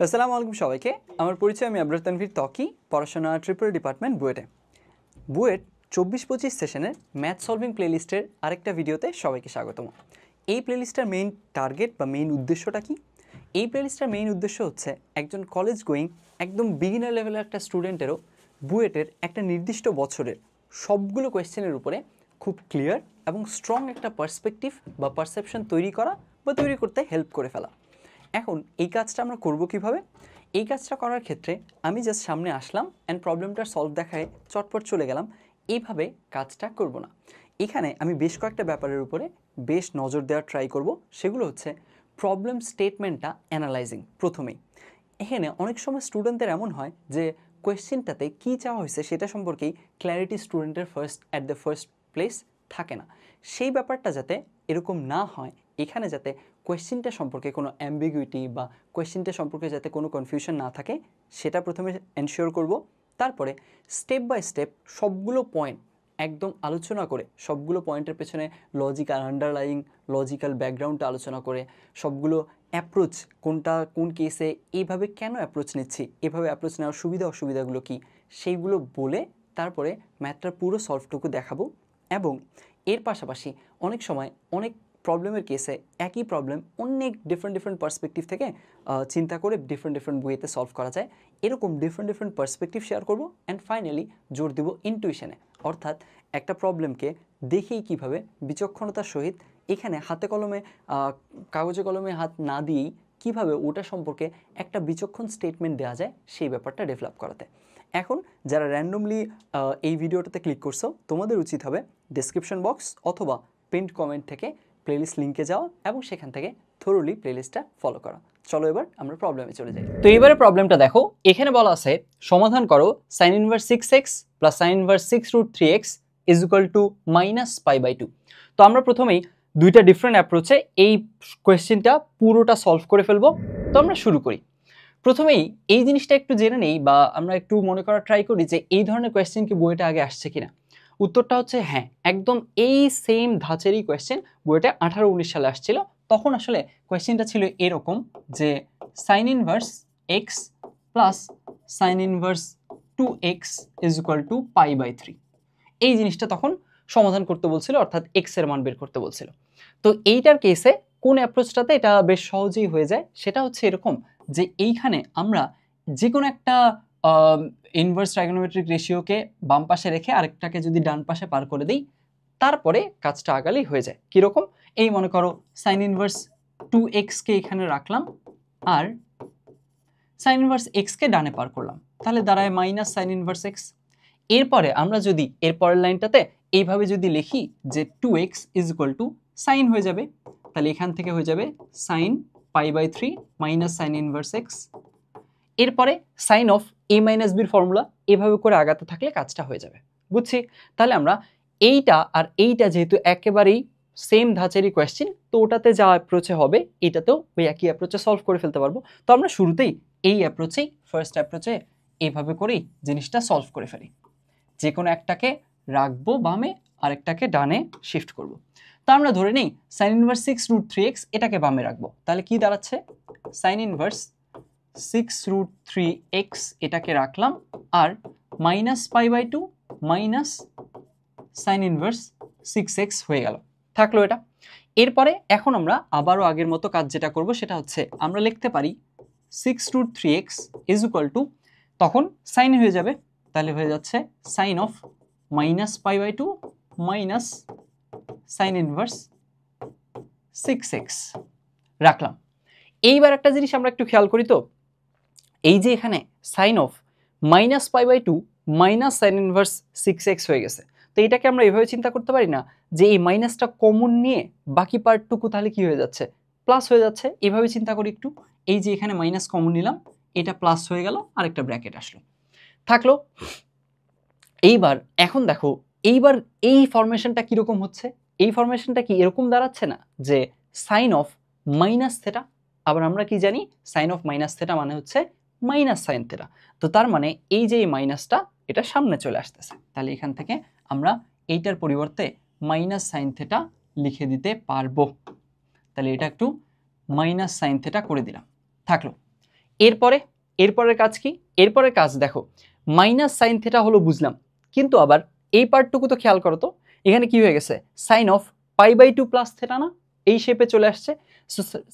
আসসালামু আলাইকুম সবাইকে। আমার পরিচয়, আমি আবরার তানভীর ত্বকী, পড়াশোনা ট্রিপল ডিপার্টমেন্ট বুয়েটে। বুয়েট 24-25 সেশনের ম্যাথ সলভিং প্লেলিস্টের আরেকটা ভিডিওতে সবাইকে স্বাগতম। এই প্লেলিস্টটার মেইন টার্গেট বা মেইন উদ্দেশ্যটা কি? এই প্লেলিস্টটার মেইন উদ্দেশ্য হচ্ছে একজন কলেজ গোয়িং একদম বিগিনার লেভেলের একটা স্টুডেন্টেরও বুয়েটের একটা নির্দিষ্ট বছরের সবগুলো কোয়েশ্চেনের উপরে খুব ক্লিয়ার এবং স্ট্রং একটা পার্সপেক্টিভ বা পারসেপশন তৈরি করা বা তৈরি করতে হেল্প করে ফেলা। এখন এই কাজটা আমরা করব কিভাবে? এই কাজটা করার ক্ষেত্রে আমি জাস্ট সামনে আসলাম অ্যান্ড প্রবলেমটার সলভ দেখায় চটপট চলে গেলাম, এইভাবে কাজটা করব না। এখানে আমি বেশ কয়েকটা ব্যাপারের উপরে বেশ নজর দেওয়ার ট্রাই করব। সেগুলো হচ্ছে প্রবলেম স্টেটমেন্টটা অ্যানালাইজিং প্রথমেই। এখানে অনেক সময় স্টুডেন্টদের এমন হয় যে কোয়েশ্চেনটাতে কী চাওয়া হয়েছে সেটা সম্পর্কেই ক্ল্যারিটি স্টুডেন্টের ফার্স্ট প্লেস থাকে না। সেই ব্যাপারটা যাতে এরকম না হয়, এখানে যাতে কোয়েশ্চেনটা সম্পর্কে কোনো অ্যাম্বিগুইটি বা কোয়েশ্চেনটা সম্পর্কে যাতে কোনো কনফিউশন না থাকে, সেটা প্রথমে এনশিওর করব। তারপরে স্টেপ বাই স্টেপ সবগুলো পয়েন্ট একদম আলোচনা করে, সবগুলো পয়েন্টের পেছনে লজিক্যাল আন্ডারলাইং লজিক্যাল ব্যাকগ্রাউন্ডটা আলোচনা করে, সবগুলো অ্যাপ্রোচ কোনটা কোন কেসে এইভাবে কেন অ্যাপ্রোচ নিচ্ছি, এভাবে অ্যাপ্রোচ নেওয়ার সুবিধা অসুবিধাগুলো কী, সেইগুলো বলে তারপরে ম্যাথটার পুরো সলভটুকু দেখাবো। এবং এর পাশাপাশি অনেক সময় অনেক প্রবলেমের কেসে একই প্রবলেম অনেক ডিফারেন্ট পার্সপেক্টিভ থেকে চিন্তা করে ডিফারেন্ট ওয়েতে সলভ করা যায়। এরকম ডিফারেন্ট পার্সপেক্টিভ শেয়ার করব অ্যান্ড ফাইনালি জোর দেব ইনটুইশনে, অর্থাৎ একটা প্রবলেমকে দেখেই কিভাবে বিচক্ষণতার সহিত এখানে হাতে কলমে কাগজে কলমে হাত না দিয়েই কিভাবে ওটা সম্পর্কে একটা বিচক্ষণ স্টেটমেন্ট দেওয়া যায় সেই ব্যাপারটা ডেভেলপ করাতে। এখন যারা র্যান্ডমলি এই ভিডিওটাতে ক্লিক করছো, তোমাদের উচিত হবে ডেসক্রিপশন বক্স অথবা পিন্ড কমেন্ট থেকে প্লেলিস্ট লিঙ্কে যাওয়া এবং সেখান থেকে থরোলি প্লেলিস্টটা ফলো করা। চলো এবার আমরা প্রবলেমে চলে যাই। তো এবারে প্রবলেমটা দেখো, এখানে বলা আছে সমাধান করো sine inverse 6x plus sine inverse 6√3x is equal to -π/2। তো আমরা প্রথমেই দুইটা ডিফারেন্ট অ্যাপ্রোচে এই কোয়েশ্চেনটা পুরোটা সলভ করে ফেলবো। তো আমরা শুরু করি। প্রথমেই এই জিনিসটা একটু জেনে নেই বা আমরা একটু মনে করার ট্রাই করি যে এই ধরনের কোয়েশ্চেন কি বইটা আগে আসছে কিনা। উত্তরটা হচ্ছে হ্যাঁ, একদম এই সেম ধাঁচেরই কোয়েশ্চেন বইটা 18-19 সালে আসছিল। তখন আসলে কোয়েশ্চেনটা ছিল এরকম যে sine inverse x plus sine inverse 2x is equal to π/3। এই জিনিসটা তখন সমাধান করতে বলছিল, অর্থাৎ এক্স এর মান বের করতে বলছিল। তো এইটার কেসে কোন অ্যাপ্রোচটাতে এটা বেশ সহজেই হয়ে যায়, সেটা হচ্ছে এরকম যে এইখানে আমরা যে কোনো একটা ইনভার্স ট্রাইগোনোমেট্রিক রেশিওকে বাম পাশে রেখে আরেকটাকে যদি ডান পাশে পার করে দিই, তারপরে কাজটা আগালেই হয়ে যায়। কীরকম? এই মনে করো সাইন ইনভার্স 2x-কে এখানে রাখলাম আর সাইন ইনভার্স x-কে ডানে পার করলাম, তাহলে দাঁড়ায় মাইনাস সাইন ইনভার্স x। এরপরে আমরা যদি এরপরের লাইনটাতে এইভাবে যদি লিখি যে 2x is equal two sign হয়ে যাবে, তাহলে এখান থেকে হয়ে যাবে sine π/3 minus sine inverse x। এরপরে সাইন অফ a মাইনাস বির ফর্মুলা, এভাবে করে আগাতে থাকলে কাজটা হয়ে যাবে। বুঝছি? তাহলে আমরা এইটা আর এইটা যেহেতু একেবারেই সেম ধাঁচেরই কোয়েশ্চেন, তো ওটাতে যা অ্যাপ্রোচে হবে এটাতেও ওই একই অ্যাপ্রোচে সলভ করে ফেলতে পারবো। তো আমরা শুরুতেই এই অ্যাপ্রোচেই ফার্স্ট অ্যাপ্রোচে এইভাবে করেই জিনিসটা সলভ করে ফেলি। যে কোনো একটাকে রাখবো বামে, আরেকটাকে ডানে শিফট করব। তো আমরা ধরে নেই সাইন ইনভার্স 6√3x এটাকে বামে রাখবো, তাহলে কি দাঁড়াচ্ছে সাইন ইনভার্স 6√3x এটাকে রাখলাম আর -π/2 মাইনাস সাইন ইনভার্স 6x হয়ে গেল, থাকলো এটা। এরপরে এখন আমরা আবারও আগের মতো কাজ যেটা করব সেটা হচ্ছে আমরা লিখতে পারি 6√3x ইজ ইকুয়াল টু, তখন সাইন হয়ে যাবে, তাহলে হয়ে যাচ্ছে sine of -π/2 minus sine inverse 6x রাখলাম। এইবার একটা জিনিস আমরা একটু খেয়াল করি, তো এই যে এখানে sine of -π/2 minus sine inverse 6x হয়ে গেছে, তো এটাকে আমরা এভাবে চিন্তা করতে পারি না যে এই মাইনাসটা কমন নিয়ে বাকি পার্টটুকু তাহলে কি হয়ে যাচ্ছে, প্লাস হয়ে যাচ্ছে। এভাবে চিন্তা করি একটু, এই যে এখানে মাইনাস কমন নিলাম, এটা প্লাস হয়ে গেল, আরেকটা ব্র্যাকেট আসলো, থাকলো। এইবার এখন দেখো, এইবার এই ফরমেশনটা কিরকম হচ্ছে, এই ফরমেশনটা কি এরকম দাঁড়াচ্ছে না যে সাইন অফ মাইনাস থেটা। আবার আমরা কি জানি সাইন অফ মাইনাস থেটা মানে হচ্ছে মাইনাস সাইন থেটা। তো তার মানে এই যে এই মাইনাসটা এটা সামনে চলে আসতেছে, তাহলে এখান থেকে আমরা এইটার পরিবর্তে মাইনাস সাইন থেটা লিখে দিতে পারবো। তাহলে এটা একটু মাইনাস সাইন থেটা করে দিলাম, থাকলো। এরপরের কাজ কি? এরপরের কাজ দেখো, মাইনাস সাইন থিটা হলো বুঝলাম, কিন্তু আবার এই পার্টটুকু তো খেয়াল করো তো, এখানে কি হয়ে গেছে, সাইন অফ π/2 প্লাস থিটা না, এই শেপে চলে আসছে।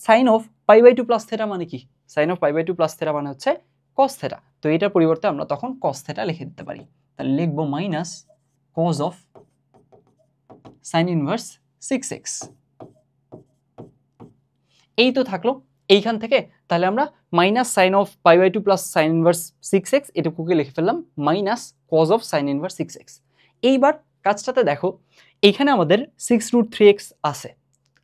সাইন অফ π/2 প্লাস থিটা মানে কি? সাইন অফ π/2 প্লাস থিটা মানে হচ্ছে কস থিটা। তো এটার পরিবর্তে আমরা তখন কস থিটা লিখে দিতে পারি। তাহলে লিখবো minus cos of sine inverse 6x। এই তো থাকলো এইখান থেকে। তাহলে আমরা minus sine of π/2 plus sine inverse 6x এটুকুকে লিখে ফেললাম minus cos of sine inverse 6x। এইবার কাজটাতে দেখো, এইখানে আমাদের 6√3x আছে,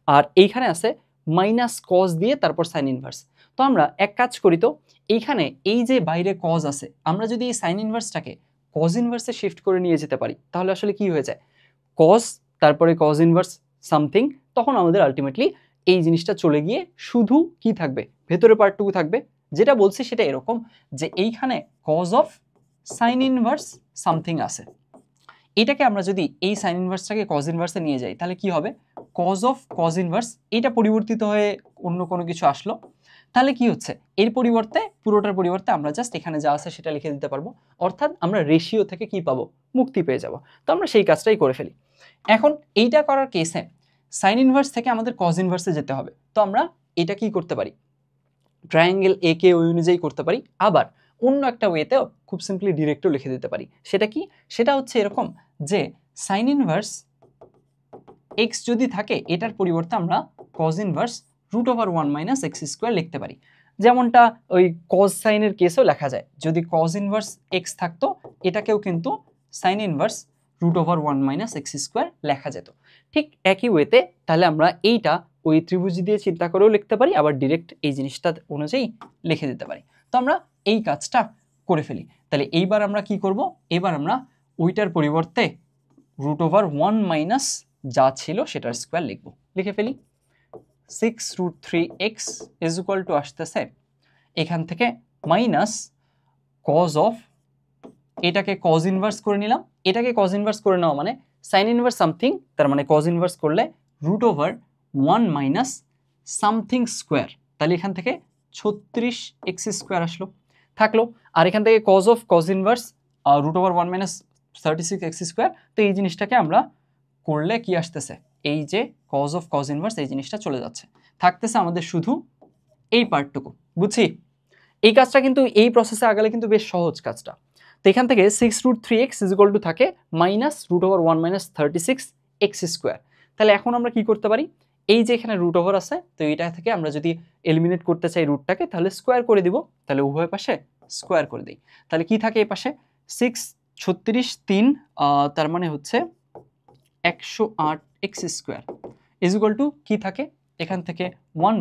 আর এইখানে আছে মাইনাস কজ দিয়ে তারপর সাইন ইনভার্স। তো আমরা এক কাজ করি তো, এইখানে এই যে বাইরে কজ আছে, আমরা যদি এই সাইন ইনভার্সটাকে কজ ইনভার্সে শিফট করে নিয়ে যেতে পারি, তাহলে আসলে কি হয়ে যায়, কজ তারপরে কজ ইনভার্স সামথিং, তখন আমাদের আলটিমেটলি এই জিনিসটা চলে গিয়ে শুধু কি থাকবে, ভেতরে পার্টটুকু থাকবে। যেটা বলছি সেটা এরকম যে এইখানে cos of sine inverse something আছে, এটাকে আমরা যদি এই সাইন ইনভার্সটাকে কজ ইনভার্সে নিয়ে যাই, তাহলে কি হবে, কজ অফ কজ ইনভার্স, এটা পরিবর্তিত হয়ে অন্য কোনো কিছু আসলো। তাহলে কি হচ্ছে, এর পরিবর্তে পুরোটার পরিবর্তে আমরা জাস্ট এখানে যা আছে সেটা লিখে দিতে পারবো, অর্থাৎ আমরা রেশিও থেকে কি পাবো, মুক্তি পেয়ে যাব। তো আমরা সেই কাজটাই করে ফেলি। এখন এইটা করার কেসে সাইন ইনভার্স থেকে আমাদের কজ ইনভার্সে যেতে হবে। তো আমরা এটা কি করতে পারি, ট্রায়াঙ্গেল এ কে ওই অনুযায়ী করতে পারি, আবার অন্য একটা ওয়েতেও খুব সিম্পলি ডিরেক্টও লিখে দিতে পারি। সেটা কি, সেটা হচ্ছে এরকম যে সাইন ইনভার্স এক্স যদি থাকে, এটার পরিবর্তে আমরা কজ ইনভার্স √1 - x² লিখতে পারি। যেমনটা ওই কজ সাইনের কেসেও লেখা যায়, যদি কজ ইনভার্স এক্স থাকতো, এটাকেও কিন্তু সাইন ইনভার্স √1 - x² লেখা যেত। ঠিক একই ওয়েতে তাহলে আমরা এইটা ওই ত্রিভুজ দিয়ে চিন্তা করেও লিখতে পারি, আবার ডিরেক্ট এই জিনিসটা অনুযায়ী লিখে দিতে পারি। তো আমরা এই কাজটা করে ফেলি। তাহলে এইবার আমরা কি করব, এবার আমরা ওইটার পরিবর্তে √1 - যা ছিল সেটার স্কোয়ার লিখবো, লিখে ফেলি। 6√3x আসতেছে এখান থেকে মাইনাস কজ অফ, এটাকে কজ ইনভার্স করে নিলাম, এটাকে কজ ইনভার্স করে নেওয়া মানে সাইন ইনভার্স সামথিং, তার মানে কজ ইনভার্স করলে √1 - সামথিং স্কোয়ার, তাহলে এখান থেকে 36x² আসলো, থাকলো। আর এখান থেকে cause of cos inverse √1 - 36x²। তো এই জিনিসটাকে আমরা করলে কি আসতেছে, এই যে কজ অফ কজ ইনভার্স, এই জিনিসটা চলে যাচ্ছে, থাকতেছে আমাদের শুধু এই পার্টটুকু। বুঝছি, এই কাজটা কিন্তু এই প্রসেসে আগালে কিন্তু বেশ সহজ কাজটা। তো এখান থেকে 6√3x থাকে -√1 - 36x²। তাহলে এখন আমরা কি করতে পারি, এই যে এখানে রুট ওভার আছে, তো এটা থেকে আমরা যদি এলিমিনেট করতে চাই রুটটাকে, তাহলে স্কোয়ার করে দিব। তাহলে উভয় পাশে স্কোয়ার করে দিই, তাহলে কি থাকে এই পাশে 6 36 3, তার মানে হচ্ছে 108x² কি থাকে, এখান থেকে 1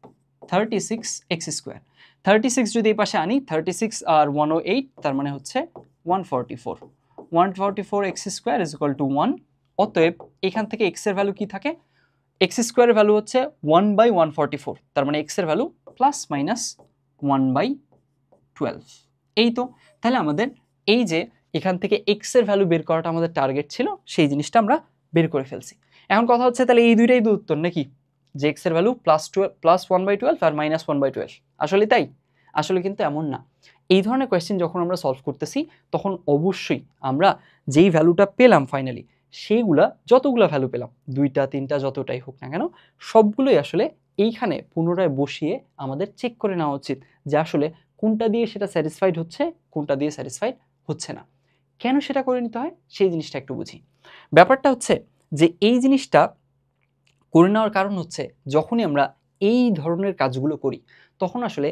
- 36x²। 36 যদি এই পাশে আনি, 36 আর 108, তার মানে হচ্ছে 144। 144x² 1। অতএব এখান থেকে x এর ভ্যালু কি থাকে, x² এর ভ্যালু হচ্ছে 1/144, তার মানে x এর ভ্যালু +/1/12। এই তো, তাহলে আমাদের এই যে এখান থেকে x এর ভ্যালু বের করাটা আমাদের টার্গেট ছিল, সেই জিনিসটা আমরা বের করে ফেলছি। এখন কথা হচ্ছে তাহলে এই দুইটাই তো উত্তর নাকি, যে x এর ভ্যালু +1/12 আর -1/12। আসলে তাই? আসলে কিন্তু এমন না। এই ধরনের কোয়েশ্চেন যখন আমরা সলভ করতেছি, তখন অবশ্যই আমরা যেই ভ্যালুটা পেলাম ফাইনালি, সেইগুলা যতগুলো ভ্যালু পেলাম, 2টা 3টা যতটাই হোক না কেন, সবগুলোই আসলে এইখানে পুনরায় বসিয়ে আমাদের চেক করে নেওয়া উচিত যে আসলে কোনটা দিয়ে সেটা স্যাটিসফাইড হচ্ছে, কোনটা দিয়ে স্যাটিসফাইড হচ্ছে না। কেন সেটা করে নিতে হয় সেই জিনিসটা একটু বুঝি। ব্যাপারটা হচ্ছে যে এই জিনিসটা করে নেওয়ার কারণ হচ্ছে, যখনই আমরা এই ধরনের কাজগুলো করি, তখন আসলে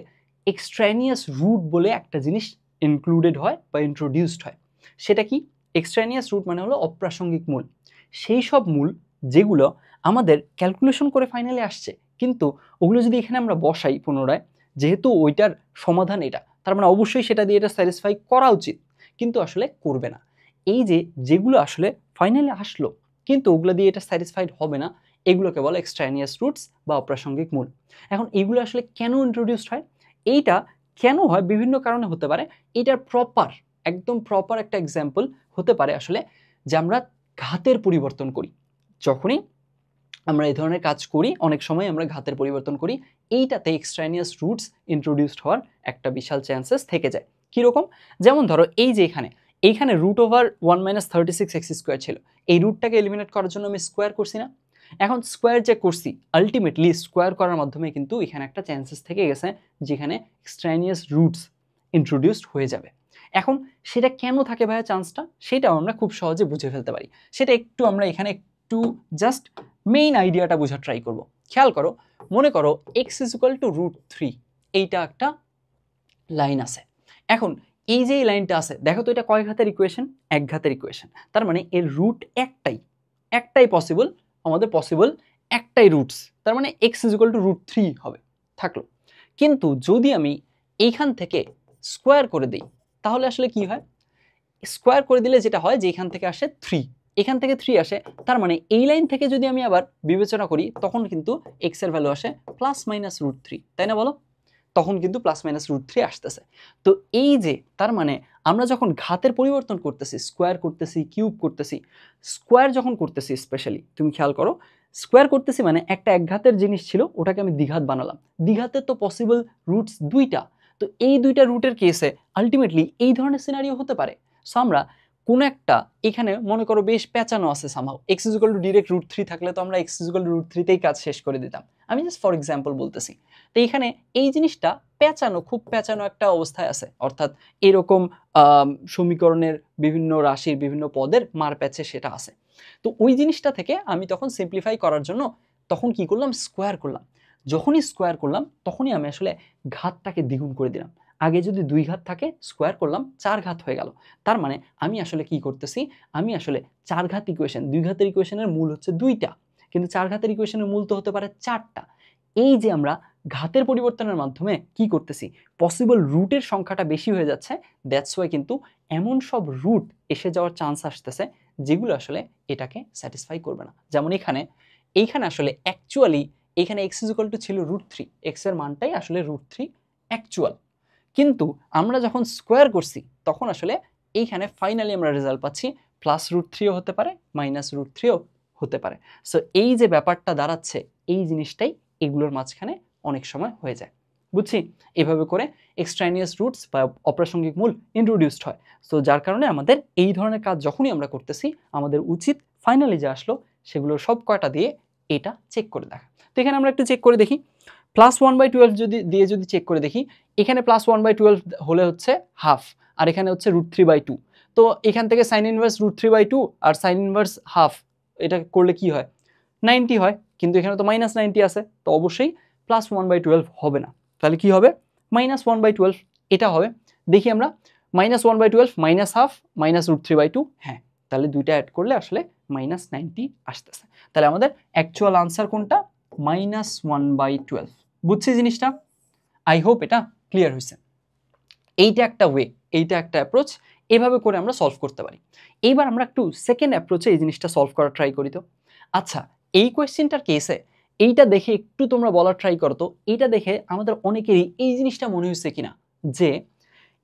এক্সট্রানিয়াস রুট বলে একটা জিনিস ইনক্লুডেড হয় বা ইন্ট্রোডিউসড হয়। সেটা কি, এক্সট্রানিয়াস রুট মানে হলো অপ্রাসঙ্গিক মূল। সেই সব মূল যেগুলো আমাদের ক্যালকুলেশন করে ফাইনালে আসছে, কিন্তু ওগুলো যদি এখানে আমরা বসাই পুনরায়, যেহেতু ওইটার সমাধান এটা, তার মানে অবশ্যই সেটা দিয়ে এটা স্যাটিসফাই করা উচিত, কিন্তু আসলে করবে না। এই যে যেগুলো আসলে ফাইনালে আসলো কিন্তু ওগুলো দিয়ে এটা স্যাটিসফাইড হবে না, এগুলোকে বলে এক্সট্রানিয়াস রুটস বা অপ্রাসঙ্গিক মূল। এখন এগুলো আসলে কেন ইন্ট্রোডিউসড হয়, এইটা কেন হয় বিভিন্ন কারণে হতে পারে। এটার একদম প্রপার একটা এক্সাম্পল হতে পারে আসলে যে আমরা ঘাতের পরিবর্তন করি। যখনই আমরা এই ধরনের কাজ করি, অনেক সময় আমরা ঘাতের পরিবর্তন করি, এইটাতে এক্সট্রানিয়াস রুটস ইন্ট্রোডিউসড হওয়ার একটা বিশাল চান্সেস থেকে যায়। কীরকম? যেমন ধরো এই যে এইখানে রুট ওভার 1 - 36x² ছিল, এই রুটটাকে এলিমিনেট করার জন্য আমি স্কোয়ার করছি না? এখন স্কোয়ার যে করছি, আলটিমেটলি স্কোয়ার করার মাধ্যমে কিন্তু এখানে একটা চান্সেস থেকে গেছে যেখানে এক্সট্রানিয়াস রুটস ইন্ট্রোডিউসড হয়ে যাবে। এখন সেটা কেন থাকে ভাইয়া চান্সটা, সেটাও আমরা খুব সহজে বুঝে ফেলতে পারি। সেটা একটু আমরা এখানে একটু জাস্ট মেইন আইডিয়াটা বোঝার ট্রাই করব। খেয়াল করো, মনে করো x = √3, এইটা একটা লাইন আছে। এখন এই যে লাইনটা আছে, দেখো তো এটা কয় ঘাতের ইকুয়েশন? এক ঘাতের ইকুয়েশন। তার মানে এর রুট একটাই পসিবল, আমাদের পসিবল একটাই রুটস, তার মানে x = √3 হবে, থাকলো। কিন্তু যদি আমি এইখান থেকে স্কোয়ার করে দিই তাহলে আসলে কি হয়? স্কোয়ার করে দিলে যেটা হয় যে এখান থেকে আসে 3, এখান থেকে 3 আসে, তার মানে এই লাইন থেকে যদি আমি আবার বিবেচনা করি তখন কিন্তু x এর ভ্যালু আসে +-√3, তাই না বলো? তখন কিন্তু +-√3 আসতেছে। তো এই যে তার মানে আমরা যখন ঘাতের পরিবর্তন করতেছি, স্কোয়ার করতেছি, কিউব করতেছি, স্কোয়ার যখন করতেছি স্পেশালি তুমি খেয়াল করো, স্কোয়ার করতেছি মানে একটা এক ঘাতের জিনিস ছিল ওটাকে আমি দ্বিঘাত বানালাম। দ্বিঘাতের তো পসিবল রুটস দুইটা, তো এই দুইটা রুটের কেসে আলটিমেটলি এই ধরনের সিনারিও হতে পারে। সো আমরা কোন একটা এখানে মনে করো বেশ পেঁচানো আছে সামহাও, x = ডিরেক্ট √3 থাকলে তো আমরা x = √3তেই কাজ শেষ করে দিতাম। আমি জাস্ট ফর এক্সাম্পল বলতেছি। তো এখানে এই জিনিসটা পেঁচানো, খুব পেঁচানো একটা অবস্থায় আছে, অর্থাৎ এরকম সমীকরণের বিভিন্ন রাশির বিভিন্ন পদের মার প্যাচে সেটা আছে। তো ওই জিনিসটা থেকে আমি তখন সিম্পলিফাই করার জন্য তখন কি করলাম? স্কোয়ার করলাম। যখনই স্কোয়ার করলাম তখনই আমি আসলে ঘাতটাকে দ্বিগুণ করে দিলাম। আগে যদি 2 ঘাত থাকে, স্কোয়ার করলাম 4 ঘাত হয়ে গেল। তার মানে আমি আসলে কি করতেছি? আমি আসলে 4 ঘাত ইকুয়েশন, 2 ঘাতের ইকুয়েশনের মূল হচ্ছে 2টা, কিন্তু 4 ঘাতের ইকুয়েশনের মূল তো হতে পারে 4টা। এই যে আমরা ঘাতের পরিবর্তনের মাধ্যমে কি করতেছি? পসিবল রুটের সংখ্যাটা বেশি হয়ে যাচ্ছে, দ্যাটস ওয়াই কিন্তু এমন সব রুট এসে যাওয়ার চান্স আসতেছে যেগুলো আসলে এটাকে স্যাটিসফাই করবে না। যেমন এইখানে আসলে অ্যাকচুয়ালি এখানে x = ছিল √3, x এর মানটাই আসলে √3 অ্যাকচুয়াল, কিন্তু আমরা যখন স্কোয়ার করছি তখন আসলে এইখানে ফাইনালি আমরা রেজাল্ট পাচ্ছি +√3ও হতে পারে, -√3ও হতে পারে। সো এই যে ব্যাপারটা দাঁড়াচ্ছে, এই জিনিসটাই এগুলোর মাঝখানে অনেক সময় হয়ে যায়। বুঝছি? এভাবে করে এক্সট্রানিয়াস রুটস বা অপ্রাসঙ্গিক মূল ইন্ট্রোডিউসড হয়। সো যার কারণে আমাদের এই ধরনের কাজ যখনই আমরা করতেছি, আমাদের উচিত ফাইনালি যে আসলো সেগুলোর সব কয়টা দিয়ে এটা চেক করে দেখা। তো এখানে আমরা একটু চেক করে দেখি, +1/12 যদি চেক করে দেখি, এখানে +1/12 হলে হচ্ছে হাফ, আর এখানে হচ্ছে √3/2। তো এখান থেকে সাইন ইনভার্স √3/2 আর সাইন ইনভার্স হাফ, এটা করলে কি হয়? 90 হয়, কিন্তু এখানে তো -90 আছে, তো অবশ্যই +1/12 হবে না। তাহলে কি হবে? -1/12 এটা হবে। দেখি আমরা, -1/12 -হাফ -√3/2, হ্যাঁ, তাহলে দুইটা অ্যাড করলে আসলে -90 আসতেছে। তাহলে আমাদের অ্যাকচুয়াল আনসার কোনটা? -1/12। বুঝছি জিনিসটা? আই হোপ এটা ক্লিয়ার হয়েছে। এইটা একটা ওয়ে, এইটা একটা অ্যাপ্রোচ, এভাবে করে আমরা সলভ করতে পারি। এইবার আমরা একটু সেকেন্ড অ্যাপ্রোচে এই জিনিসটা সলভ করার ট্রাই করি। তো আচ্ছা, এই কোয়েশ্চেনটার কেসে এইটা দেখে একটু তোমরা বলার ট্রাই করো তো, এইটা দেখে আমাদের অনেকেরই এই জিনিসটা মনে হয়েছে কিনা যে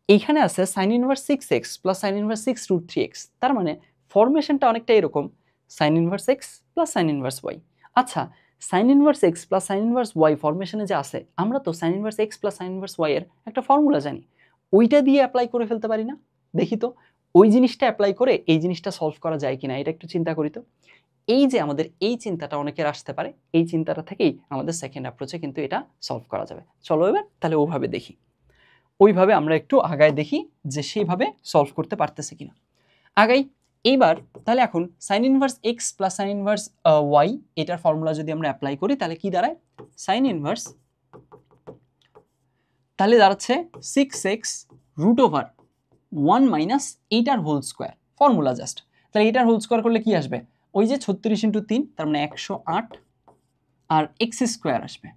এইখানে আছে sin inverse 6x + sin inverse 6√3x, তার মানে ফরমেশনটা অনেকটা এরকম sin inverse x + sin inverse y। আচ্ছা, sin inverse x + sin inverse y ফরমেশনে যে আছে, আমরা তো sin inverse x + sin inverse y এর একটা ফর্মুলা জানি, ওইটা দিয়ে অ্যাপ্লাই করে ফেলতে পারি না? দেখি তো ওই জিনিসটা অ্যাপ্লাই করে এই জিনিসটা সলভ করা যায় কিনা, এটা একটু চিন্তা করি তো। এই যে আমাদের এই চিন্তাটা অনেকের আসতে পারে, এই চিন্তাটা থেকেই আমাদের সেকেন্ড অ্যাপ্রোচে কিন্তু এটা সলভ করা যাবে। চলো এবার তাহলে ওভাবে দেখি, ওইভাবে আমরা একটু আগায় দেখি যে সেইভাবে সলভ করতে পারতেছে কিনা। আগাই এইবার তাহলে এখন sin inverse x + sin inverse y এটার ফর্মুলা যদি আমরা অ্যাপ্লাই করি তাহলে কি দাঁড়ায়? sin ইনভার্স তাহলে দাঁড়াচ্ছে 6x √1 - এইটার হোল স্কোয়ার, ফর্মুলা জাস্ট। তাহলে এইটার হোল স্কোয়ার করলে কি আসবে? ওই যে 36 × 3, তার মানে 108, আর x² আসবে,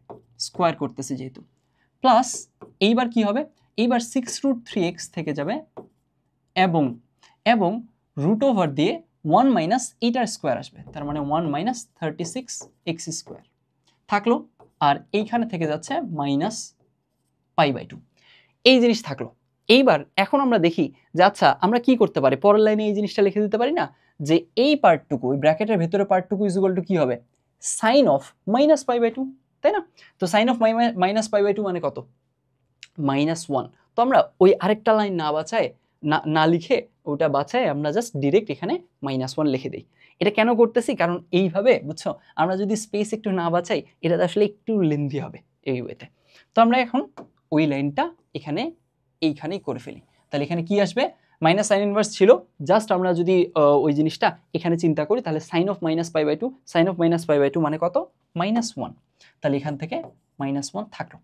স্কোয়ার করতেছি যেহেতু, প্লাস এইবার কি হবে? এইবার 6√3x থেকে যাবে এবং √ দিয়ে 1 - এইটার স্কোয়ার আসবে, তার মানে 1 - 36x² থাকলো, আর এইখানে থেকে যাচ্ছে -π/2, এই জিনিস থাকলো। এইবার এখন আমরা দেখি যে আচ্ছা আমরা কি করতে পারি, পরের লাইনে এই জিনিসটা লিখে দিতে পারি না যে এই পার্টটুকু, ওই ব্র্যাকেটের ভেতরে পার্টটুকু = কি হবে? sin of -π/2। তাই না? তো sine of minus pi by two মানে কত? -1। তো আমরা ওই আরেকটা লাইন না বাঁচায় না লিখে ওটা বাঁচায় আমরা জাস্ট ডিরেক্ট এখানে -1 লিখে দিই। এটা কেন করতেছি? কারণ এইভাবে বুঝছো, আমরা যদি স্পেস একটু না বাঁচাই এটা আসলে একটু লেন্দি হবে এই ওয়েতে। তো আমরা এখন ওই লাইনটা এখানে এইখানেই করে ফেলি। তাহলে এখানে কি আসবে? মাইনাস সাইন ইনভার্স ছিল, জাস্ট আমরা যদি ওই জিনিসটা এখানে চিন্তা করি তাহলে sine of minus pi by two, sine of minus pi by two মানে কত? -1। তাহলে এখান থেকে -1 থাকলো।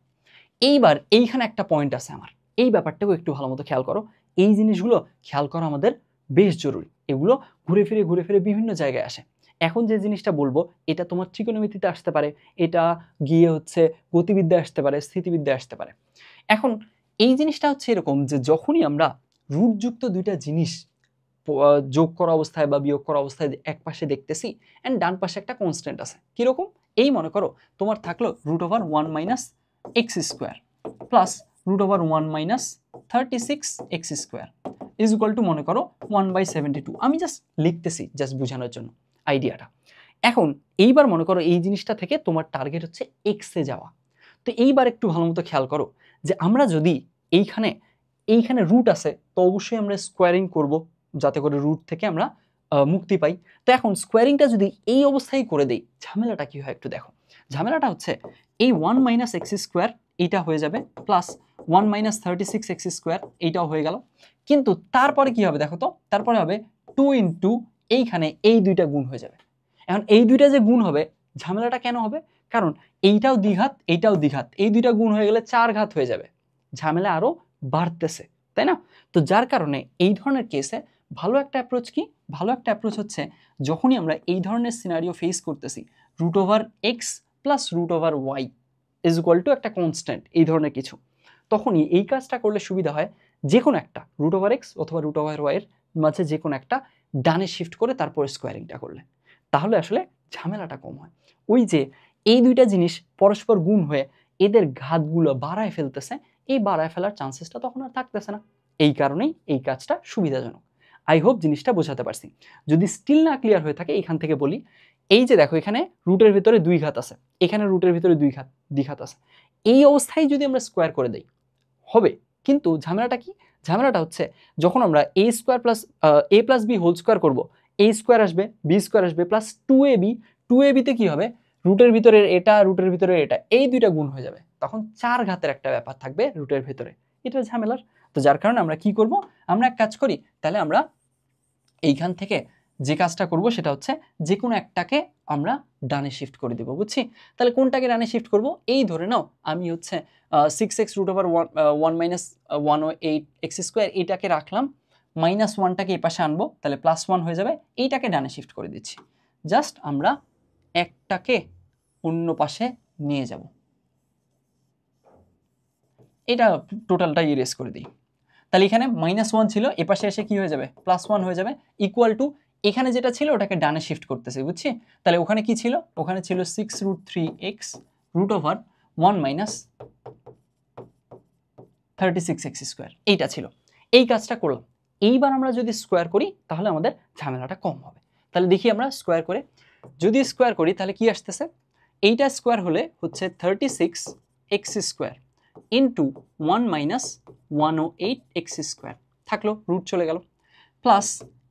এইবার এইখানে একটা পয়েন্ট আছে আমার, এই ব্যাপারটাও একটু ভালো মতো খেয়াল করো। এই জিনিসগুলো খেয়াল করা আমাদের বেশ জরুরি। এগুলো ঘুরে ফিরে বিভিন্ন জায়গায় আসে। এখন যে জিনিসটা বলবো এটা তোমার ত্রিকোণমিতিতে আসতে পারে, এটা গিয়ে হচ্ছে গতিবিদ্যা আসতে পারে, স্থিতিবিদ্যা আসতে পারে। এখন এই জিনিসটা হচ্ছে এরকম যে যখনই আমরা রুটযুক্ত দুইটা জিনিস যোগ করা অবস্থায় বা বিয়োগ করা অবস্থায় এক পাশে দেখতেছি অ্যান্ড ডান পাশে একটা কনস্ট্যান্ট আছে, কীরকম? এই মনে করো তোমার থাকলো √1 minus x square plus √1 minus 36x square is equal two মনে করো 1/72। আমি জাস্ট লিখতেছি জাস্ট বোঝানোর জন্য আইডিয়াটা। এখন এইবার মনে করো এই জিনিসটা থেকে তোমার টার্গেট হচ্ছে এক্সে যাওয়া। তো এইবার একটু ভালো মতো খেয়াল করো যে আমরা যদি এইখানে রুট আছে তো অবশ্যই আমরা স্কোয়ারিং করব যাতে করে রুট থেকে আমরা মুক্তি পাই। তো এখন স্কোয়ারিংটা যদি এই অবস্থায় করে দেই ঝামেলাটা কি হয় একটু দেখো। ঝামেলাটা হচ্ছে এই 1 মাইনাস এক্স স্কোয়ার এইটা হয়ে যাবে প্লাস 1 মাইনাস 36x স্কোয়ার এইটাও হয়ে গেল। কিন্তু তারপরে কি হবে দেখো তো, তারপরে হবে 2 ইন্টু এইখানে এই দুইটা গুণ হয়ে যাবে। এখন এই দুইটা যে গুণ হবে ঝামেলাটা কেন হবে? কারণ এইটাও দ্বিঘাত এইটাও দ্বিঘাত, এই দুইটা গুণ হয়ে গেলে 4 ঘাত হয়ে যাবে, ঝামেলা আরও বাড়তেছে, তাই না? তো যার কারণে এই ধরনের কেসে ভালো একটা অ্যাপ্রোচ কি? ভালো একটা অ্যাপ্রোচ হচ্ছে যখনই আমরা এই ধরনের সিনারিও ফেস করতেছি √x plus √y is equal two একটা কনস্ট্যান্ট, এই ধরনের কিছু, তখনই এই কাজটা করলে সুবিধা হয় যে কোনো একটা √x অথবা √y এর মাঝে যে কোনো একটা ডানে শিফট করে তারপরে স্কোয়ারিংটা করলে তাহলে আসলে ঝামেলাটা কম হয়। ওই যে এই দুইটা জিনিস পরস্পর গুণ হয়ে এদের ঘাতগুলো বাড়ায় ফেলতেছে, এই বাড়ায় ফেলার চান্সেসটা তখন আর থাকতেছে না। এই কারণেই এই কাজটা সুবিধাজনক। আই হোপ জিনিসটা বোঝাতে পারছি। যদি স্টিল না ক্লিয়ার হয়ে থাকে এখান থেকে বলি, এই যে দেখো এখানে রুটের ভিতরে 2 ঘাত আছে, এখানে রুটের ভিতরে 2 ঘাত দ্বিঘাত আছে, এই অবস্থায় যদি আমরা স্কোয়ার করে দেই হবে, কিন্তু ঝামেলাটা কি? ঝামেলাটা হচ্ছে যখন আমরা a square plus a plus B whole square করবো, a স্কোয়ার আসবে বি স্কোয়ার আসবে প্লাস 2ab তে কি হবে? রুটের ভিতরে এটা রুটের ভিতরে এটা এই দুইটা গুণ হয়ে যাবে, তখন 4 ঘাতের একটা ব্যাপার থাকবে রুটের ভিতরে, এটা ঝামেলার। তো যার কারণে আমরা কি করব? আমরা এক কাজ করি, তাহলে আমরা এইখান থেকে যে কাজটা করব সেটা হচ্ছে যে কোনো একটাকে আমরা ডানে শিফট করে দেবো, বুঝছি? তাহলে কোনটাকে ডানে শিফট করব? এই ধরে নাও আমি হচ্ছে 6x √1 মাইনাস 108x স্কোয়ার এইটাকে রাখলাম, -1টাকে এই পাশে আনবো তাহলে +1 হয়ে যাবে, এইটাকে ডানে শিফট করে দিচ্ছি। জাস্ট আমরা একটাকে অন্য পাশে নিয়ে যাব, এটা টোটালটা ইরেজ করে দিই। তাহলে এখানে -1 ছিল, এ পাশে এসে কি হয়ে যাবে? +1 হয়ে যাবে, ইকুয়াল টু এখানে যেটা ছিল ওটাকে ডানে শিফট করতেছি, বুঝছি? তাহলে ওখানে কি ছিল? ওখানে ছিল 6√3x √1 মাইনাস 36x স্কোয়ার, এইটা ছিল। এই কাজটা করলাম। এইবার আমরা যদি স্কোয়ার করি তাহলে আমাদের ঝামেলাটা কম হবে। তাহলে দেখি আমরা স্কোয়ার করে, যদি স্কোয়ার করি তাহলে কি আসতেছে? এইটা স্কোয়ার হলে হচ্ছে 36x square into 1 minus 108x square থাকলো, রুট চলে গেল, প্লাস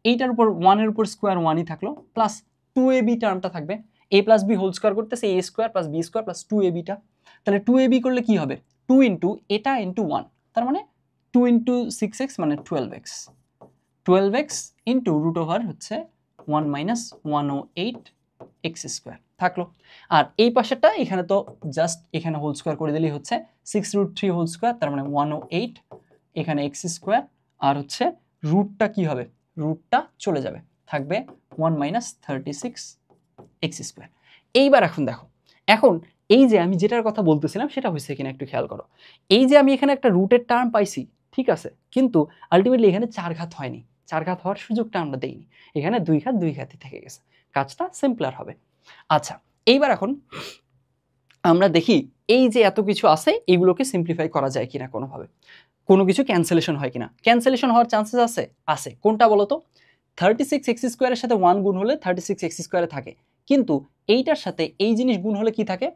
এইটার উপর 1-এর উপর স্কোয়ার 1ই থাকলো, প্লাস 2ab টার্মটা থাকবে, a plus B whole square করতেছে a square plus B square plus 2abটা। তাহলে 2ab করলে কি হবে? 2 ইন্টু এটা ইন্টু 1, তার মানে 2 ইন্টু 6x মানে 12x ইন্টু √ হচ্ছে 1 মাইনাস 108x স্কোয়ার থাকলো। আর এই পাশেরটা এখানে তো জাস্ট এখানে হোল স্কোয়ার করে দিলেই হচ্ছে 6√3 হোল স্কোয়ার, তার মানে 108, এখানে x স্কোয়ার, আর হচ্ছে রুটটা কি হবে? রুটটা চলে যাবে, থাকবে 1 মাইনাস 36x স্কোয়ার। এইবার এখন দেখো, এখন এই যে আমি যেটার কথা বলতেছিলাম সেটা হয়েছে কিনা একটু খেয়াল করো। এই যে আমি এখানে একটা রুটের টার্ম পাইছি, ঠিক আছে, কিন্তু আলটিমেটলি এখানে 4 ঘাত হয়নি, 4 ঘাত হওয়ার সুযোগটা আমরা দেইনি, এখানে 2 ঘাতই থেকে গেছে, কাজটা সিম্পলার হবে। আচ্ছা, এইবার এখন আমরা দেখি এই যে এত কিছু আছে এগুলোকে সিম্পলিফাই করা যায় কিনা কোনোভাবে, কোনো কিছু ক্যান্সেলেশন হয় কিনা। ক্যান্সেলেশন হওয়ার চান্সেস আছে, আছে। কোনটা বলো তো? 36x স্কোয়ারের সাথে 1 গুণ হলে 36x স্কোয়ারে থাকে, কিন্তু এইটার সাথে এই জিনিস গুণ হলে কি থাকে?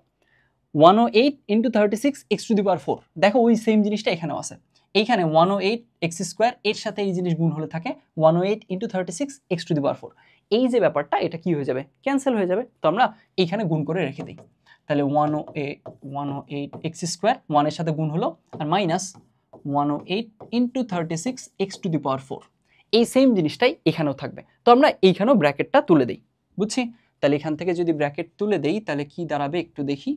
108 into 36 x to the power 4। দেখো ওই সেম জিনিসটা এখানেও আছে, এইখানে 108 এক্স স্কোয়ার, এর সাথে এই জিনিস গুণ হলে থাকে 108 into 36 x to the power 4। এই যে ব্যাপারটা, এটা কি হয়ে যাবে, ক্যান্সেল হয়ে যাবে। তো আমরা এইখানে গুণ করে রেখে দিই। তাহলে 108 এক্স স্কোয়ার 1 এর সাথে গুণ হলো, আর minus 108 into 36 x to the power 4। এই সেম জিনিসটাই এখানেও থাকবে। তো আমরা এইখানেও ব্র্যাকেটটা তুলে দিই, বুঝছি? তাহলে এখান থেকে যদি ব্র্যাকেট তুলে দেই তাহলে কি দাঁড়াবে একটু দেখি।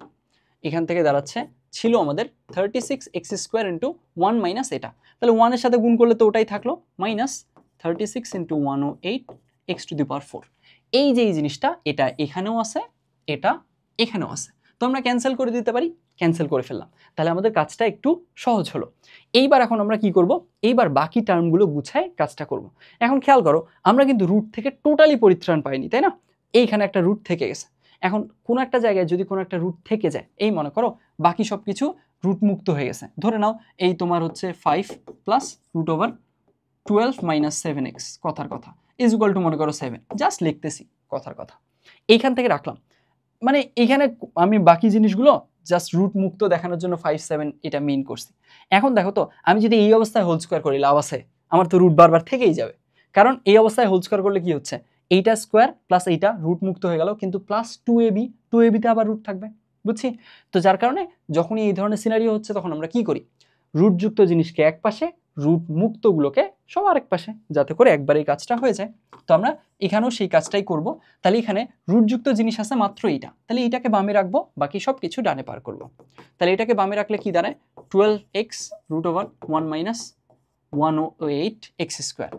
এখান থেকে দাঁড়াচ্ছে, ছিল আমাদের 36 এক্স স্কোয়ার ইন্টু 1 মাইনাস এটা, তাহলে 1 এর সাথে গুণ করলে তো ওটাই থাকলো, minus 36 into 108 x to the power 4। এই যে এই জিনিসটা, এটা এখানেও আছে, এটা এখানেও আছে, তো আমরা ক্যান্সেল করে দিতে পারি, ক্যান্সেল করে ফেললাম। তাহলে আমাদের কাজটা একটু সহজ হলো। এইবার এখন আমরা কি করব, এইবার বাকি টার্মগুলো গুছায় কাজটা করব। এখন খেয়াল করো, আমরা কিন্তু রুট থেকে টোটালি পরিত্রাণ পাইনি, তাই না? এইখানে একটা রুট থেকে গেছে। এখন কোনো একটা জায়গায় যদি কোনো একটা রুট থেকে যায়, এই মনে করো বাকি সব কিছু রুট মুক্ত হয়ে গেছে, ধরে নাও এই তোমার হচ্ছে 5 plus root over 12 minus 7x কথার কথা ইজ ইকুয়াল টু মনে করো 7, জাস্ট লিখতেছি কথার কথা, এইখান থেকে রাখলাম। মানে এইখানে আমি বাকি জিনিসগুলো জাস্ট রুট মুক্ত দেখানোর জন্য 5 7 এটা মিন করছি। এখন দেখো তো, আমি যদি এই অবস্থায় হোল স্কোয়ার করি, লাভ আছে? আমার তো রুট বারবার থেকেই যাবে, কারণ এই অবস্থায় হোল স্কোয়ার করলে কি হচ্ছে, এইটা স্কোয়ার প্লাস এইটা রুট মুক্ত হয়ে গেল, কিন্তু প্লাস 2ab তে আবার রুট থাকবে, বুঝছি? তো যার কারণে যখনই এই ধরনের সিনারিও হচ্ছে, তখন আমরা কি করি, রুটযুক্ত জিনিসকে এক পাশে, রুট মুক্তগুলোকে সব আরেক পাশে, যাতে করে একবার এই কাজটা হয়ে যায়। তো আমরা এখানেও সেই কাজটাই করব। তাহলে এখানে রুটযুক্ত জিনিস আছে মাত্র এইটা, তাহলে এইটাকে বামে রাখবো, বাকি সব কিছু ডানে পার করব। তাহলে এটাকে বামে রাখলে কি দাঁড়ায়, 12x root over 1 minus 108 x square.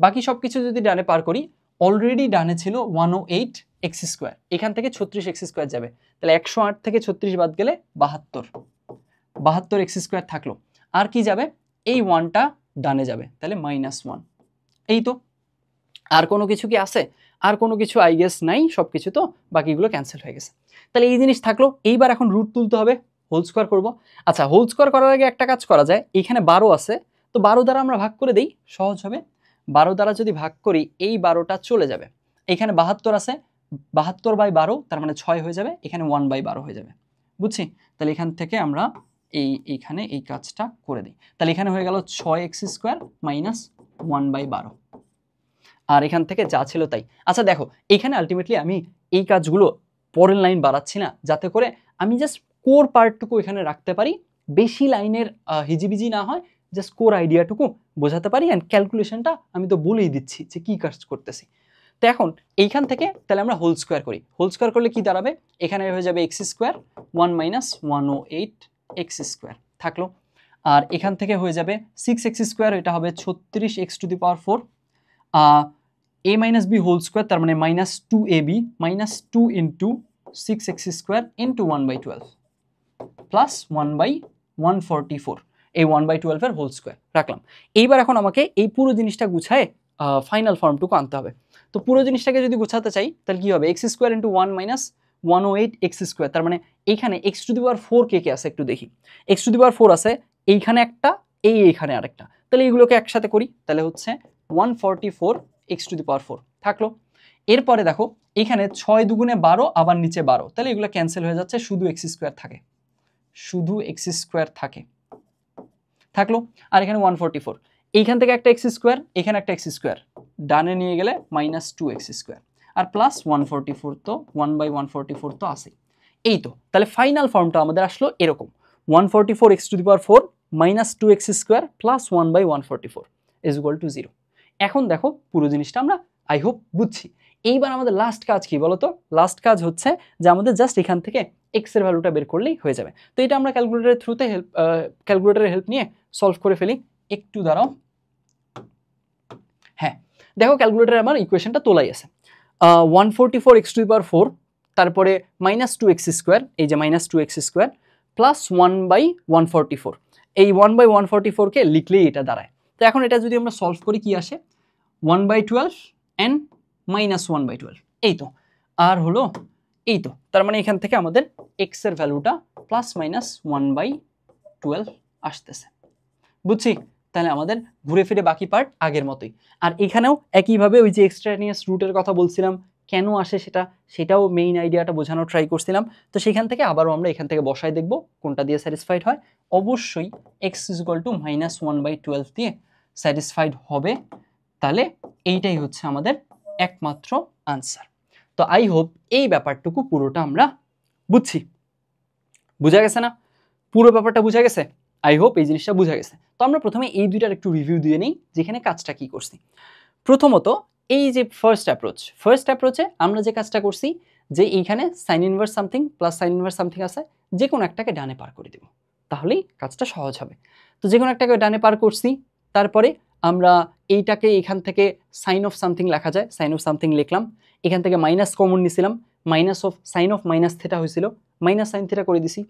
বাকি সব কিছু যদি ডানে পার করি, অলরেডি ডানে ছিল 108 এক্স স্কোয়ার, এখান থেকে 36 এক্স স্কোয়ার যাবে, তাহলে 108 থেকে 36 বাদ গেলে 72 এক্স স্কোয়ার থাকলো। আর কি যাবে, এই 1টা ডানে যাবে, তাহলে -1। এই তো, আর কোনো কিছু কি আছে? আর কোনো কিছু আই গেস নাই, সব কিছু তো বাকিগুলো ক্যান্সেল হয়ে গেছে। তাহলে এই জিনিস থাকলো। এইবার এখন রুট তুলতে হবে, হোল স্কোয়ার করবো। আচ্ছা, হোল স্কোয়ার করার আগে একটা কাজ করা যায়, এইখানে 12 আছে, তো 12 দ্বারা আমরা ভাগ করে দিই, সহজ হবে। 12 দ্বারা যদি ভাগ করি, এই 12টা চলে যাবে। এখানে 72 আছে, 72/12 তার মানে 6 হয়ে যাবে, এখানে 1/12 হয়ে যাবে, বুঝছি? তাহলে এখান থেকে আমরা এইখানে এই কাজটা করে দিই। তাহলে এখানে হয়ে গেল 6x স্কোয়ার মাইনাস 1/12, আর এখান থেকে যা ছিল তাই। আচ্ছা দেখো, এখানে আলটিমেটলি আমি এই কাজগুলো পরের লাইন বাড়াচ্ছি না, যাতে করে আমি জাস্ট কোর পার্টটুকু এখানে রাখতে পারি, বেশি লাইনের হিজিবিজি না হয়, জাস্ট কোর আইডিয়াটুকু বোঝাতে পারি, অ্যান্ড ক্যালকুলেশনটা আমি তো বলেই দিচ্ছি যে কী কাজ করতেছি। তো এখন এইখান থেকে তাহলে আমরা হোল স্কোয়ার করি। হোল স্কোয়ার করলে কি দাঁড়াবে, এখানে হয়ে যাবে x square 1 minus 108 x square থাকলো, আর এখান থেকে হয়ে যাবে 6x স্কোয়ার, এটা হবে 36x to the power 4, a minus B whole square, তার মানে minus 2ab minus 2 into 6x square into 1/12 plus 1/144, এই 1/12 এর হোল স্কোয়ার রাখলাম। এইবার এখন আমাকে এই পুরো জিনিসটা গুছায় ফাইনাল ফর্মটুকু আনতে হবে। তো পুরো জিনিসটাকে যদি গুছাতে চাই, তাহলে কি হবে, x square into 1 minus 108 x square, তার মানে এইখানে এক্স টু দি পাওয়ার 4 কে আছে একটু দেখি। এক্স টু দি পাওয়ার 4 আছে, এইখানে একটা, এইখানে আরেকটা, তাহলে এইগুলোকে একসাথে করি, তাহলে হচ্ছে 144 এক্স টু দি পাওয়ার 4 থাকলো। এরপরে দেখো, এখানে 6 দুগুণে 12, আবার নিচে 12, তাহলে এগুলো ক্যান্সেল হয়ে যাচ্ছে, শুধু এক্স স্কোয়ার থাকে, শুধু এক্স স্কোয়ার থাকলো। আর এখানে 144, এইখান থেকে একটা এক্স স্কোয়ার, এখানে একটা এক্স স্কোয়ার, ডানে নিয়ে গেলে মাইনাস 2x স্কোয়ার, আর প্লাস 144, তো 1/144 তো আসে। এই তো, তাহলে ফাইনাল ফর্মটা আমাদের আসলো এরকম, 144 x to the power 4 minus 2x square plus 1/144 is equal two 0। এখন দেখো পুরো জিনিসটা আমরা আই হোপ বুঝছি। এইবার আমাদের লাস্ট কাজ কি বলতো, লাস্ট কাজ হচ্ছে যে আমাদের জাস্ট এখান থেকে এক্স এর ভ্যালুটা বের করলেই হয়ে যাবে। তো এটা আমরা ক্যালকুলেটরের থ্রুতে ক্যালকুলেটরের হেল্প নিয়ে সলভ করে ফেলি। একটু দাঁড়াও, হ্যাঁ দেখো ক্যালকুলেটরে আমার ইকুয়েশনটা তোলাই আছে, 144 এক্স টু দি পাওয়ার 4, তারপরে মাইনাস 2x স্কোয়ার, এই যে মাইনাস 2x স্কোয়ার প্লাস 1/144, এই 1/144কে লিখলেই এটা দাঁড়ায়। তো এখন এটা যদি আমরা সলভ করি, কি আসে, 1/12 এন্ড মাইনাস 1/12, এই তো, আর হলো এই তো, তার মানে এখান থেকে আমাদের এক্স এর ভ্যালুটা প্লাস মাইনাস 1/12 আসতেছে, বুঝছি? তাহলে আমাদের ঘুরে ফিরে বাকি পার্ট আগের মতোই। আর এখানেও একইভাবে ওই যে এক্সট্রানিয়াস রুটের কথা বলছিলাম, কেন আসে সেটাও মেইন আইডিয়াটা বোঝানোর ট্রাই করছিলাম। তো সেখান থেকে আবারও আমরা এখান থেকে বসায় দেখব কোনটা দিয়ে স্যাটিসফাইড হয়। অবশ্যই এক্স ইজ ইকুয়াল টু -1/12 দিয়ে স্যাটিসফাইড হবে। তাহলে এইটাই হচ্ছে আমাদের একমাত্র আনসার। তো আই হোপ এই ব্যাপারটুকু পুরোটা আমরা বুঝছি। বুঝা গেছে না? পুরো ব্যাপারটা বুঝা গেছে? আই হোপ এই জিনিসটা বুঝা গেছে। তো আমরা প্রথমে এই দুইটার একটু রিভিউ দিয়ে নিই, যেখানে কাজটা কি করছি। প্রথমত এই যে ফার্স্ট অ্যাপ্রোচে আমরা যে কাজটা করছি যে এইখানে sign inverse something plus sine inverse something আছে, যে কোনো একটাকে ডানে পার করে দেব, তাহলেই কাজটা সহজ হবে। তো যে কোনো একটাকে ডানে পার করছি, তারপরে আমরা এইটাকে এখান থেকে সাইন অফ সামথিং লেখা যায়, সাইন অফ সামথিং লিখলাম, এখান থেকে মাইনাস কমন নিছিলাম, minus of sine of minus theta হয়েছিল, মাইনাস সাইন থেটা করে দিছি।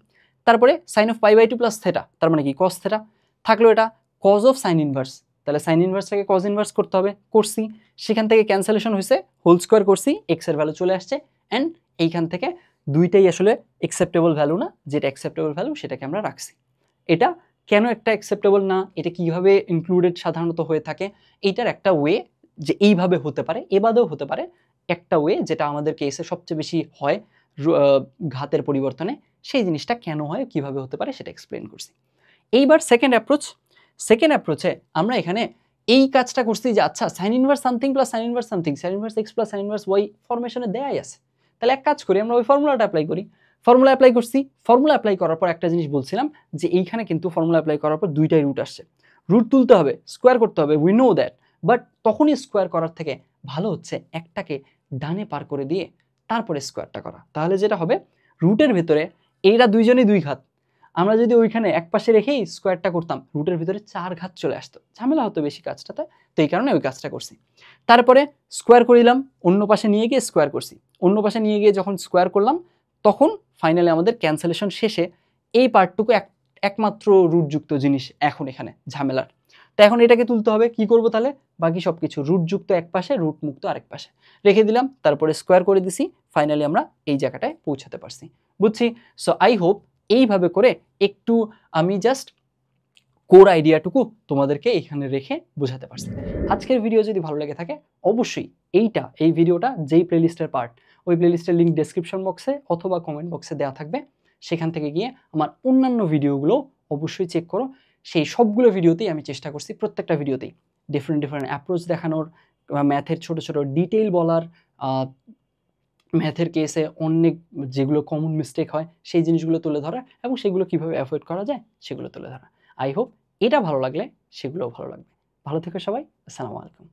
তারপরে সাইন অফ π/2 প্লাস থেটা, তার মানে কি কস থেটা থাকলো, এটা কজ অফ সাইন ইনভার্স, তাহলে সাইন ইনভার্সটাকে কজ ইনভার্স করতে হবে, করছি। সেখান থেকে ক্যান্সেলেশন হয়েছে, হোল স্কোয়ার করছি, এক্স এর ভ্যালু চলে আসছে। অ্যান্ড এইখান থেকে দুইটাই আসলে অ্যাকসেপ্টেবল ভ্যালু না, যেটা অ্যাকসেপ্টেবল ভ্যালু সেটাকে আমরা রাখছি। এটা কেন একটা অ্যাকসেপ্টেবল না, এটা কিভাবে ইনক্লুডেড সাধারণত হয়ে থাকে, এইটার একটা ওয়ে যে এইভাবে হতে পারে, এবাদেও হতে পারে, একটা ওয়ে যেটা আমাদের কেসে সবচেয়ে বেশি হয় ঘাতের পরিবর্তনে, সেই জিনিসটা কেন হয়, কিভাবে হতে পারে সেটা এক্সপ্লেন করছি। এইবার সেকেন্ড অ্যাপ্রোচে আমরা এখানে এই কাজটা করছি যে আচ্ছা sine inverse something plus sine inverse something, sine inverse x plus sine inverse y ফরমেশনে দেয়াই আছে, তাহলে এক কাজ করি আমরা ওই ফর্মুলাটা অ্যাপ্লাই করি। ফর্মুলা অ্যাপ্লাই করার পর একটা জিনিস বলছিলাম যে এইখানে কিন্তু ফর্মুলা অ্যাপ্লাই করার পর দুইটাই রুট আসছে, রুট তুলতে হবে, স্কোয়ার করতে হবে, উই নো দ্যাট, বাট তখনই স্কোয়ার করার থেকে ভালো হচ্ছে একটাকে ডানে পার করে দিয়ে তারপরে স্কোয়ারটা করা। তাহলে যেটা হবে, রুটের ভেতরে এইটা দুইজনই দুই ঘাত, আমরা যদি ওইখানে এক পাশে রেখেই স্কোয়ারটা করতাম, রুটের ভিতরে 4 ঘাত চলে আসতো, ঝামেলা হতো বেশি কাজটাতে, তো এই কারণে ওই কাজটা করছি। তারপরে স্কোয়ার করিলাম, অন্য পাশে নিয়ে গিয়ে স্কোয়ার করছি, অন্য পাশে নিয়ে গিয়ে যখন স্কোয়ার করলাম তখন ফাইনালি আমাদের ক্যান্সেলেশন শেষে এই পার্টটুকু একমাত্র রুটযুক্ত জিনিস এখন এখানে ঝামেলার। তো এখন এটাকে তুলতে হবে, কি করব তাহলে, বাকি সব কিছু রুটযুক্ত এক পাশে, রুট মুক্ত আরেক পাশে রেখে দিলাম, তারপরে স্কোয়ার করে দিছি, ফাইনালি আমরা এই জায়গাটায় পৌঁছাতে পারছি। বুঝছি? সো আই হোপ এইভাবে করে একটু আমি জাস্ট কোর আইডিয়াটুকু তোমাদেরকে এখানে রেখে বোঝাতে পারছি। আজকের ভিডিও যদি ভালো লেগে থাকে অবশ্যই এই ভিডিওটা যেই প্লেলিস্টের পার্ট, ওই প্লেলিস্টের লিঙ্ক ডেসক্রিপশন বক্সে অথবা কমেন্ট বক্সে দেওয়া থাকবে, সেখান থেকে গিয়ে আমার অন্যান্য ভিডিওগুলো অবশ্যই চেক করো। সেই সবগুলো ভিডিওতেই আমি চেষ্টা করছি, প্রত্যেকটা ভিডিওতেই ডিফারেন্ট অ্যাপ্রোচ দেখানোর, ম্যাথের ছোট ছোট ডিটেইল বলার, ম্যাথের কেসে অনেক যেগুলো কমন মিস্টেক হয় সেই জিনিসগুলো তুলে ধরা, এবং সেগুলো কীভাবে অ্যাভয়েড করা যায় সেগুলো তুলে ধরা। আই হোপ এটা ভালো লাগলে সেগুলোও ভালো লাগবে। ভালো থেকো সবাই, আসসালামু আলাইকুম।